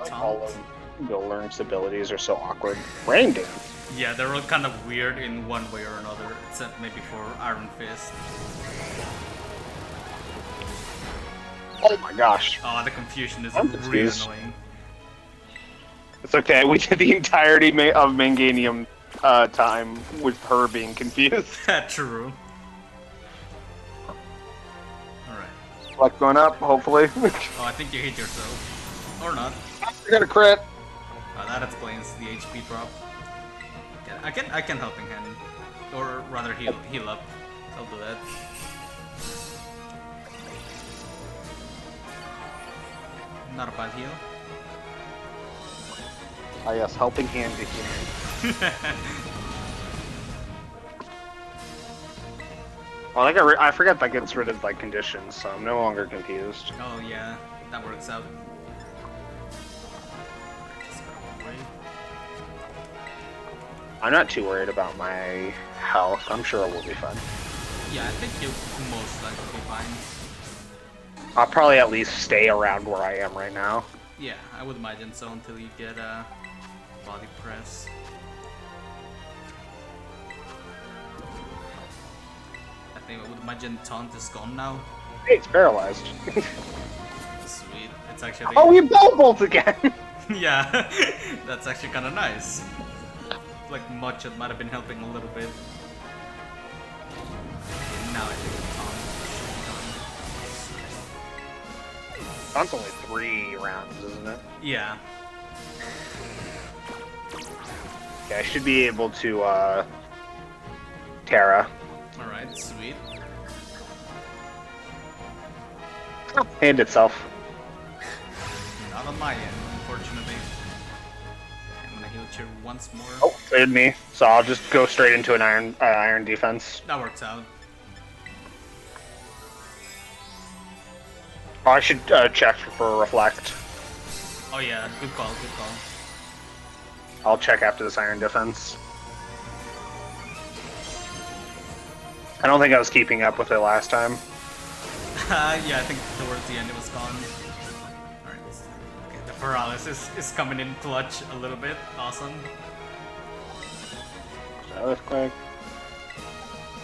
Like taunt. all of Golurk's abilities are so awkward. Rain Dance. Yeah, they're all kind of weird in one way or another, except maybe for Iron Fist. Oh my gosh. Oh, the confusion is I'm really confused. annoying. It's okay, we did the entirety of Manganium time with her being confused. True. Alright. Like going up, hopefully. Oh, I think you hit yourself. Or not. I got a crit. That explains the HP drop. Yeah, I can helping hand. Or rather heal up. I'll do that. Not a bad heal. Ah yes, helping hand to heal. Well, I forget that gets rid of like conditions, so I'm no longer confused. Oh yeah, that works out. I'm not too worried about my health. I'm sure it will be fine. Yeah, I think you'll most likely be fine. I'll probably at least stay around where I am right now. Yeah, I would imagine so until you get a body press. I think I would imagine taunt is gone now. Hey, it's paralyzed. Sweet. It's actually Oh, we bolt again! yeah, that's actually kind of nice. Like much it might have been helping a little bit. Okay, now I think the taunt should be done. That's only 3 rounds, isn't it? Yeah. Okay, I should be able to, Terra. Alright, sweet. Hand itself. Not on my end, unfortunately. I'm gonna heal you once more. Oh, cleared me. So I'll just go straight into an iron defense. That works out. Oh, I should check for reflect. Oh yeah, good call, good call. I'll check after this iron defense. I don't think I was keeping up with it last time. Yeah, I think towards the end it was gone. Alright, okay, the paralysis is coming in clutch a little bit. Awesome. Earthquake.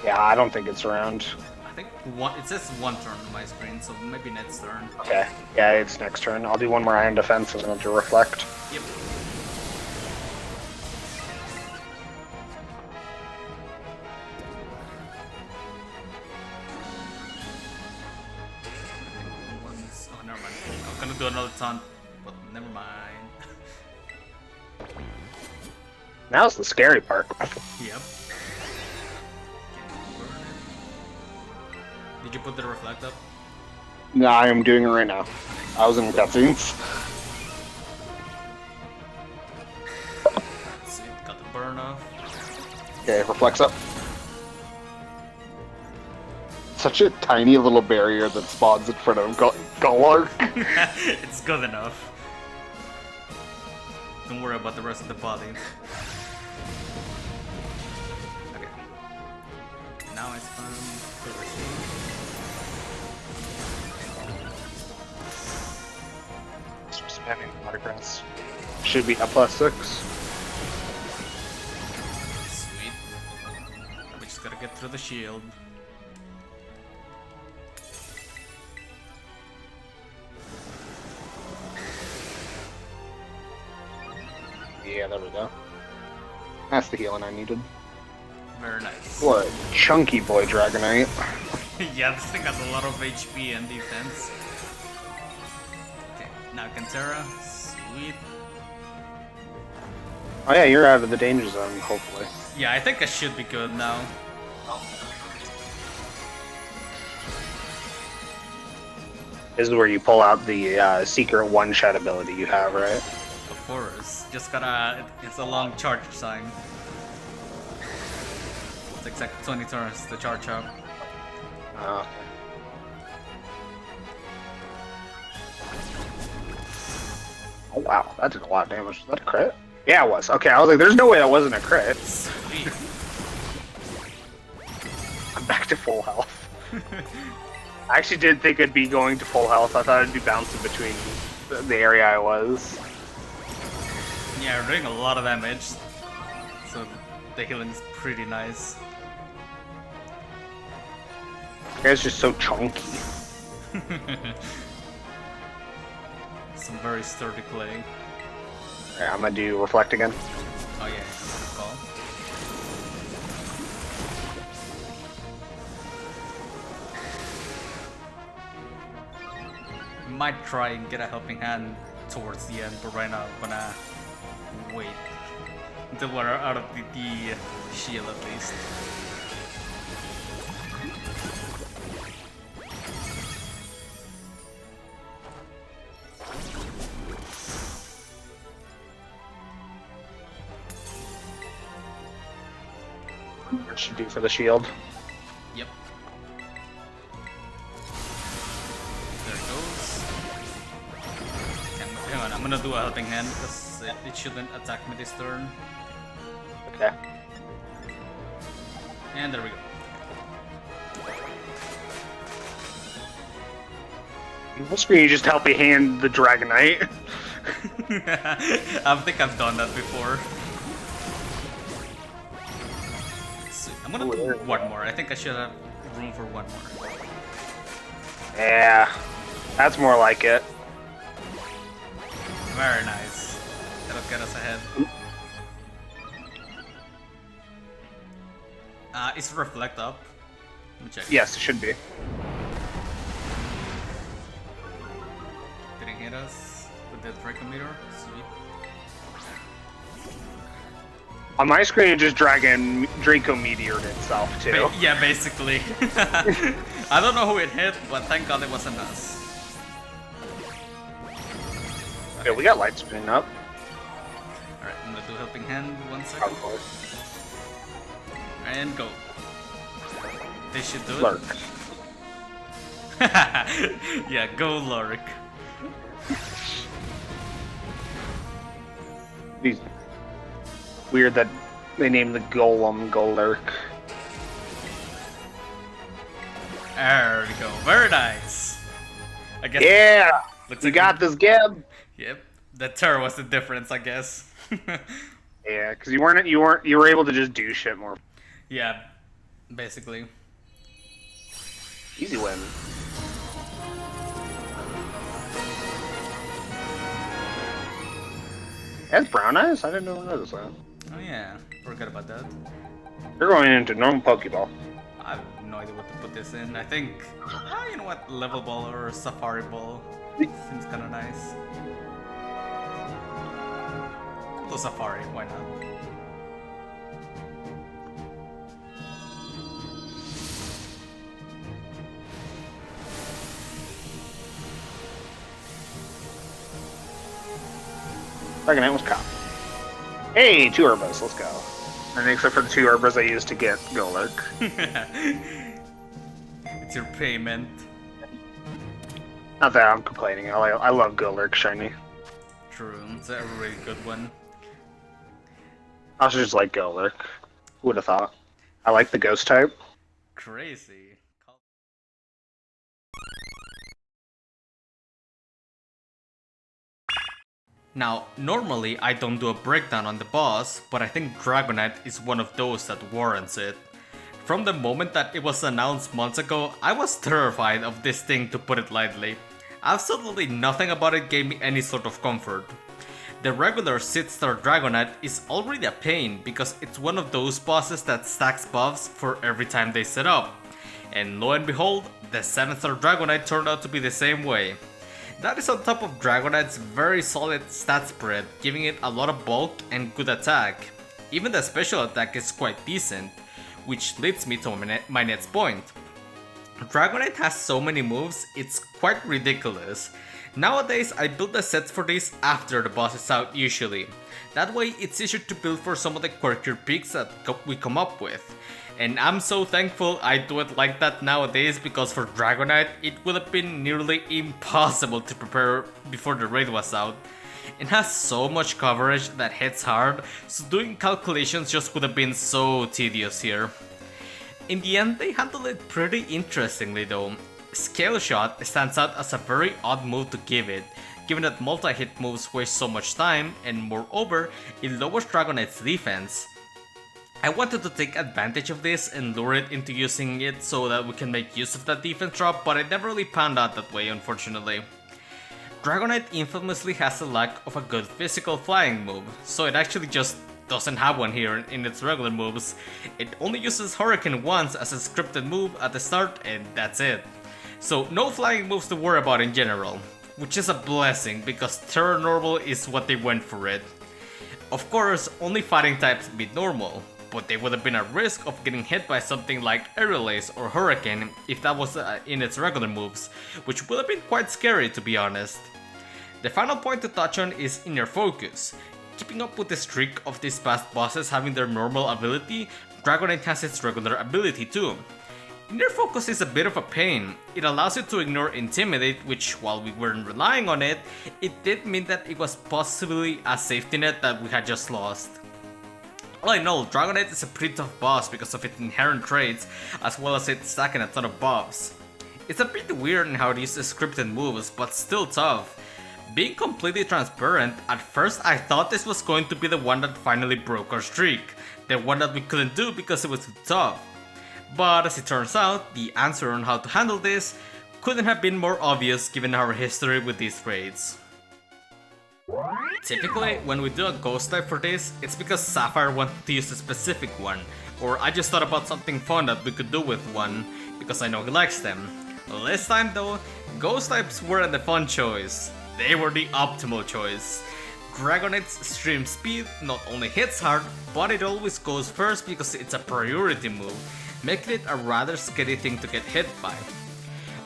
Yeah, I don't think it's around. I think it says one turn on my screen, so maybe next turn. Okay. Yeah, it's next turn. I'll do one more iron defense and then I'll do reflect. Yep. Oh, never mind. I was gonna do another taunt, but never mind. Now's the scary part. Yep. Did you put the reflect up? No, I am doing it right now. I was in cutscenes. Let's see, got the burn off. Okay, reflects up. Such a tiny little barrier that spawns in front of Golurk. It's good enough. Don't worry about the rest of the body. Okay. Now it's fun. Spamming autographs. Should be a +6. Sweet. We just gotta get through the shield. Yeah, there we go. That's the healing I needed. Very nice. What a chunky boy Dragonite. Yeah, this thing has a lot of HP and defense. Okay, now Cantera. Sweet. Oh yeah, you're out of the danger zone, hopefully. Yeah, I think I should be good now. This is where you pull out the secret one-shot ability you have, right? Of course. Just gotta... It's a long charge time. It's exactly 20 turns to charge up. Okay. Oh wow, that did a lot of damage. Was that a crit? Yeah, it was. Okay, I was like, there's no way that wasn't a crit. Sweet. I'm back to full health. I actually did think it'd be going to full health. I thought it'd be bouncing between the area I was. Yeah, we're doing a lot of damage. So the healing is pretty nice. You guys just so chunky. Some very sturdy playing. Alright, I'm gonna do reflect again. Oh yeah, good call. Might try and get a helping hand towards the end, but right now I'm gonna wait until we're out of the shield at least. What should do for the shield? Yep. There it goes. Hang on, I'm gonna do a helping hand because it shouldn't attack me this turn. Okay. And there we go. What screen you just help me hand the Dragonite? I think I've done that before. Sweet. I'm gonna do one more. I think I should have room for one more. Yeah, that's more like it. Very nice. That'll get us ahead. Is reflect up? Let me check. Yes, it should be. Did it hit us with the Dracometer? Sweet. On my screen, it just Draco meteored itself too. Yeah, basically. I don't know who it hit, but thank God it wasn't us. Okay, we got light spinning up. Alright, I'm gonna do helping hand 1 second. And go. They should do it. Lurk. Yeah, Golurk. These weird that they named the golem Golurk. There we go. Very nice. I guess. Yeah, Looks we like got this, Gib. Yep. The turn was the difference, I guess. Yeah, because you were able to just do shit more. Yeah, basically. Easy win. That's brown eyes? I didn't know notice that. Oh yeah, forgot about that. You're going into normal Pokeball. I have no idea what to put this in. I think, you know what, Level Ball or Safari Ball seems kind of nice. To Safari, why not? Dragonite was cop. Hey, 2 Herbos, let's go. And except for the 2 Herbos I used to get Golurk. It's your payment. Not that I'm complaining, I love Golurk shiny. True, it's a really good one. I also just like Golurk. Who would have thought? I like the ghost type. Crazy. Now, normally I don't do a breakdown on the boss, but I think Dragonite is one of those that warrants it. From the moment that it was announced months ago, I was terrified of this thing, to put it lightly. Absolutely nothing about it gave me any sort of comfort. The regular 6-star Dragonite is already a pain because it's one of those bosses that stacks buffs for every time they set up. And lo and behold, the 7-star Dragonite turned out to be the same way. That is on top of Dragonite's very solid stat spread, giving it a lot of bulk and good attack. Even the special attack is quite decent, which leads me to my next point. Dragonite has so many moves, it's quite ridiculous. Nowadays, I build the sets for this after the boss is out usually. That way, it's easier to build for some of the quirkier picks that we come up with. And I'm so thankful I do it like that nowadays, because for Dragonite, it would have been nearly impossible to prepare before the raid was out. It has so much coverage that hits hard, so doing calculations just would have been so tedious here. In the end, they handled it pretty interestingly though. Scale Shot stands out as a very odd move to give it, given that multi-hit moves waste so much time, and moreover, it lowers Dragonite's defense. I wanted to take advantage of this and lure it into using it so that we can make use of that defense drop, but it never really panned out that way, unfortunately. Dragonite infamously has a lack of a good physical flying move, so it actually just doesn't have one here in its regular moves. It only uses Hurricane once as a scripted move at the start, and that's it. So no flying moves to worry about in general, which is a blessing because Terra Normal is what they went for it. Of course, only fighting types beat normal, but they would have been at risk of getting hit by something like Aerial Ace or Hurricane if that was in its regular moves, which would have been quite scary to be honest. The final point to touch on is Inner Focus. Keeping up with the streak of these past bosses having their normal ability, Dragonite has its regular ability too. Inner Focus is a bit of a pain. It allows you to ignore Intimidate, which while we weren't relying on it, it did mean that it was possibly a safety net that we had just lost. All I know, Dragonite is a pretty tough boss because of its inherent traits, as well as it stacking a ton of buffs. It's a bit weird in how it uses scripted moves, but still tough. Being completely transparent, at first I thought this was going to be the one that finally broke our streak, the one that we couldn't do because it was too tough. But as it turns out, the answer on how to handle this couldn't have been more obvious given our history with these raids. Typically, when we do a ghost type for this, it's because Sapphire wanted to use a specific one, or I just thought about something fun that we could do with one, because I know he likes them. This time though, ghost types weren't the fun choice. They were the optimal choice. Dragonite's Stream Speed not only hits hard, but it always goes first because it's a priority move, making it a rather scary thing to get hit by.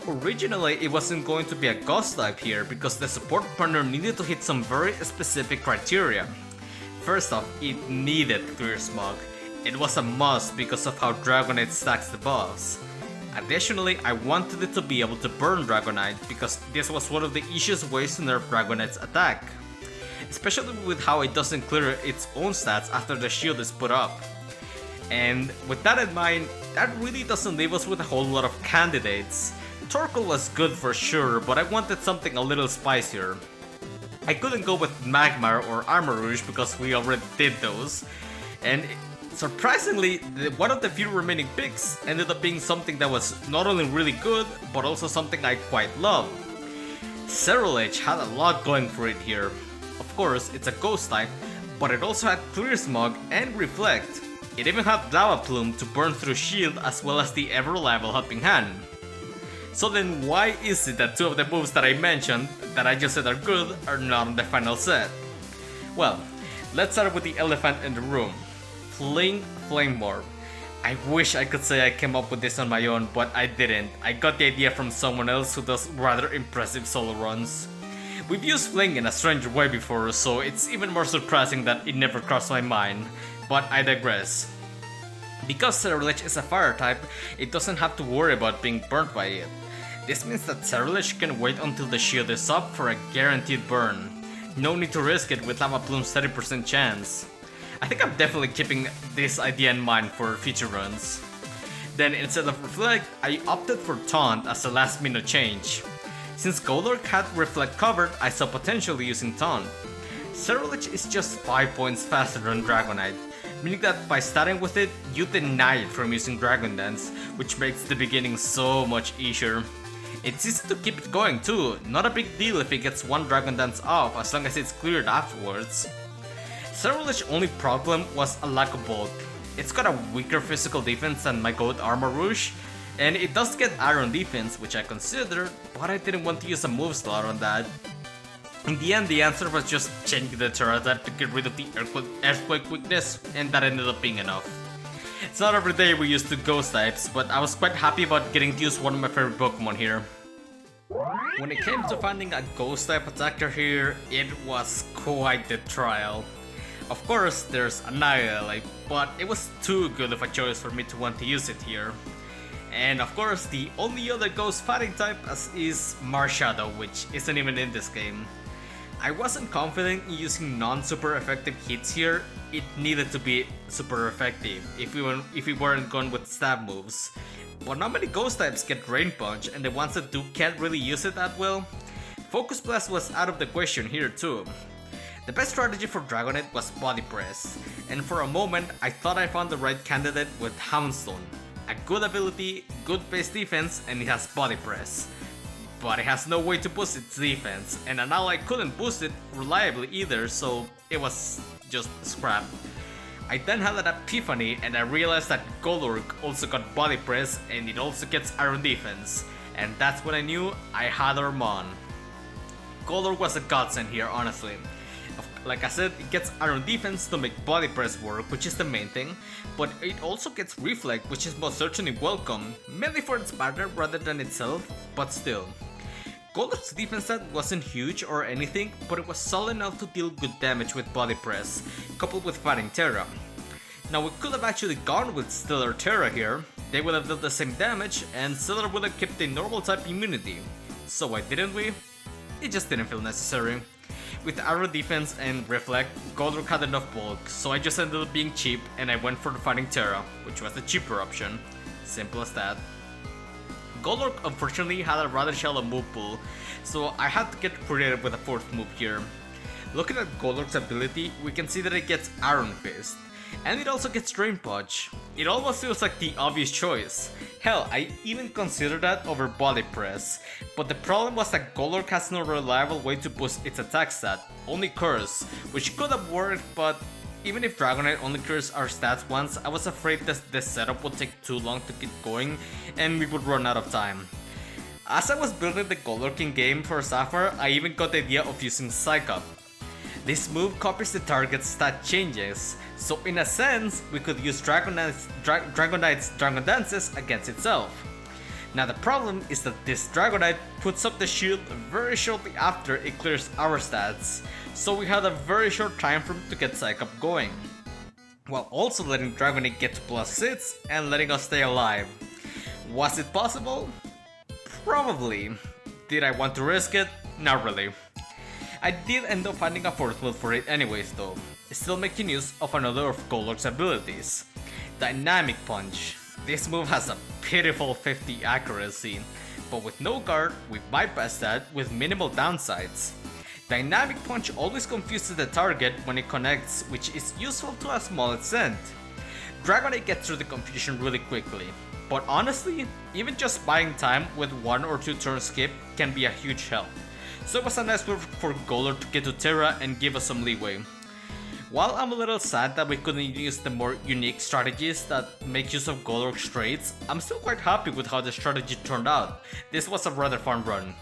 Originally, it wasn't going to be a ghost type here because the support partner needed to hit some very specific criteria. First off, it needed Clear Smog. It was a must because of how Dragonite stacks the buffs. Additionally, I wanted it to be able to burn Dragonite because this was one of the easiest ways to nerf Dragonite's attack. Especially with how it doesn't clear its own stats after the shield is put up. And with that in mind, that really doesn't leave us with a whole lot of candidates. Torkoal was good for sure, but I wanted something a little spicier. I couldn't go with Magmar or Armor Rouge because we already did those. And surprisingly, one of the few remaining picks ended up being something that was not only really good, but also something I quite love. Ceruledge had a lot going for it here. Of course, it's a ghost type, but it also had Clear Smog and Reflect. It even had Lava Plume to burn through shield as well as the ever reliable Helping Hand. So then why is it that two of the moves that I mentioned, that I just said are good, are not on the final set? Well, let's start with the elephant in the room. Fling Flame Orb. I wish I could say I came up with this on my own, but I didn't. I got the idea from someone else who does rather impressive solo runs. We've used Fling in a stranger way before, so it's even more surprising that it never crossed my mind, but I digress. Because Ceruledge is a fire type, it doesn't have to worry about being burnt by it. This means that Ceruledge can wait until the shield is up for a guaranteed burn. No need to risk it with Lava Plume's 30% chance. I think I'm definitely keeping this idea in mind for future runs. Then instead of Reflect, I opted for Taunt as a last minute change. Since Golurk had Reflect covered, I saw potential using Taunt. Ceruledge is just 5 points faster than Dragonite, meaning that by starting with it, you deny it from using Dragon Dance, which makes the beginning so much easier. It's easy to keep it going too, not a big deal if it gets one Dragon Dance off as long as it's cleared afterwards. Ceruledge's only problem was a lack of bulk. It's got a weaker physical defense than my goat Armor Rouge, and it does get Iron defense, which I considered, but I didn't want to use a move slot on that. In the end, the answer was just changing the Terra type to get rid of the Earthquake weakness, and that ended up being enough. It's not every day we use two ghost types, but I was quite happy about getting to use one of my favorite Pokemon here. When it came to finding a ghost type attacker here, it was quite the trial. Of course, there's Annihilate, but it was too good of a choice for me to want to use it here. And of course, the only other ghost fighting type is Marshadow, which isn't even in this game. I wasn't confident in using non-super effective hits here. It needed to be super effective if we weren't going with stab moves. But not many ghost types get Rain Punch, and the ones that do can't really use it that well. Focus Blast was out of the question here too. The best strategy for Dragonite was Body Press, and for a moment I thought I found the right candidate with Houndstone. A good ability, good base defense, and it has Body Press. But it has no way to boost its defense, and an ally couldn't boost it reliably either, so it was just scrap. I then had an epiphany and I realized that Golurk also got Body Press and it also gets Iron Defense, and that's when I knew I had her on. Golurk was a godsend here, honestly. Like I said, it gets Iron Defense to make Body Press work, which is the main thing, but it also gets Reflect, which is most certainly welcome, mainly for its pattern rather than itself, but still. Golurk's defense stat wasn't huge or anything, but it was solid enough to deal good damage with Body Press, coupled with Fighting Terra. Now we could have actually gone with Stellar Terra here, they would have dealt the same damage, and Stellar would have kept a normal type immunity. So why didn't we? It just didn't feel necessary. With Iron Defense and Reflect, Golurk had enough bulk, so I just ended up being cheap and I went for the Fighting Terra, which was the cheaper option. Simple as that. Golurk unfortunately had a rather shallow move pool, so I had to get creative with a fourth move here. Looking at Golurk's ability, we can see that it gets Iron Fist, and it also gets Drain Punch. It almost feels like the obvious choice. Hell, I even considered that over Body Press, but the problem was that Golurk has no reliable way to boost its attack stat, only Curse, which could have worked, but even if Dragonite only cures our stats once, I was afraid that the setup would take too long to get going and we would run out of time. As I was building the Golurk in game for Sapphire, I even got the idea of using Psych Up. This move copies the target's stat changes, so in a sense, we could use Dragonite's Dragon Dances against itself. Now the problem is that this Dragonite puts up the shield very shortly after it clears our stats, so we had a very short time frame to get Psych Up going, while also letting Dragonite get to +6 and letting us stay alive. Was it possible? Probably. Did I want to risk it? Not really. I did end up finding a fourth move for it anyways though, still making use of another of Golurk's abilities. Dynamic Punch. This move has a pitiful 50 accuracy, but with no guard, we bypass that with minimal downsides. Dynamic Punch always confuses the target when it connects, which is useful to a small extent. Dragonite gets through the confusion really quickly, but honestly, even just buying time with 1 or 2 turn skip can be a huge help. So it was a nice move for Golurk to get to Terra and give us some leeway. While I'm a little sad that we couldn't use the more unique strategies that make use of Golurk's traits, I'm still quite happy with how the strategy turned out. This was a rather fun run.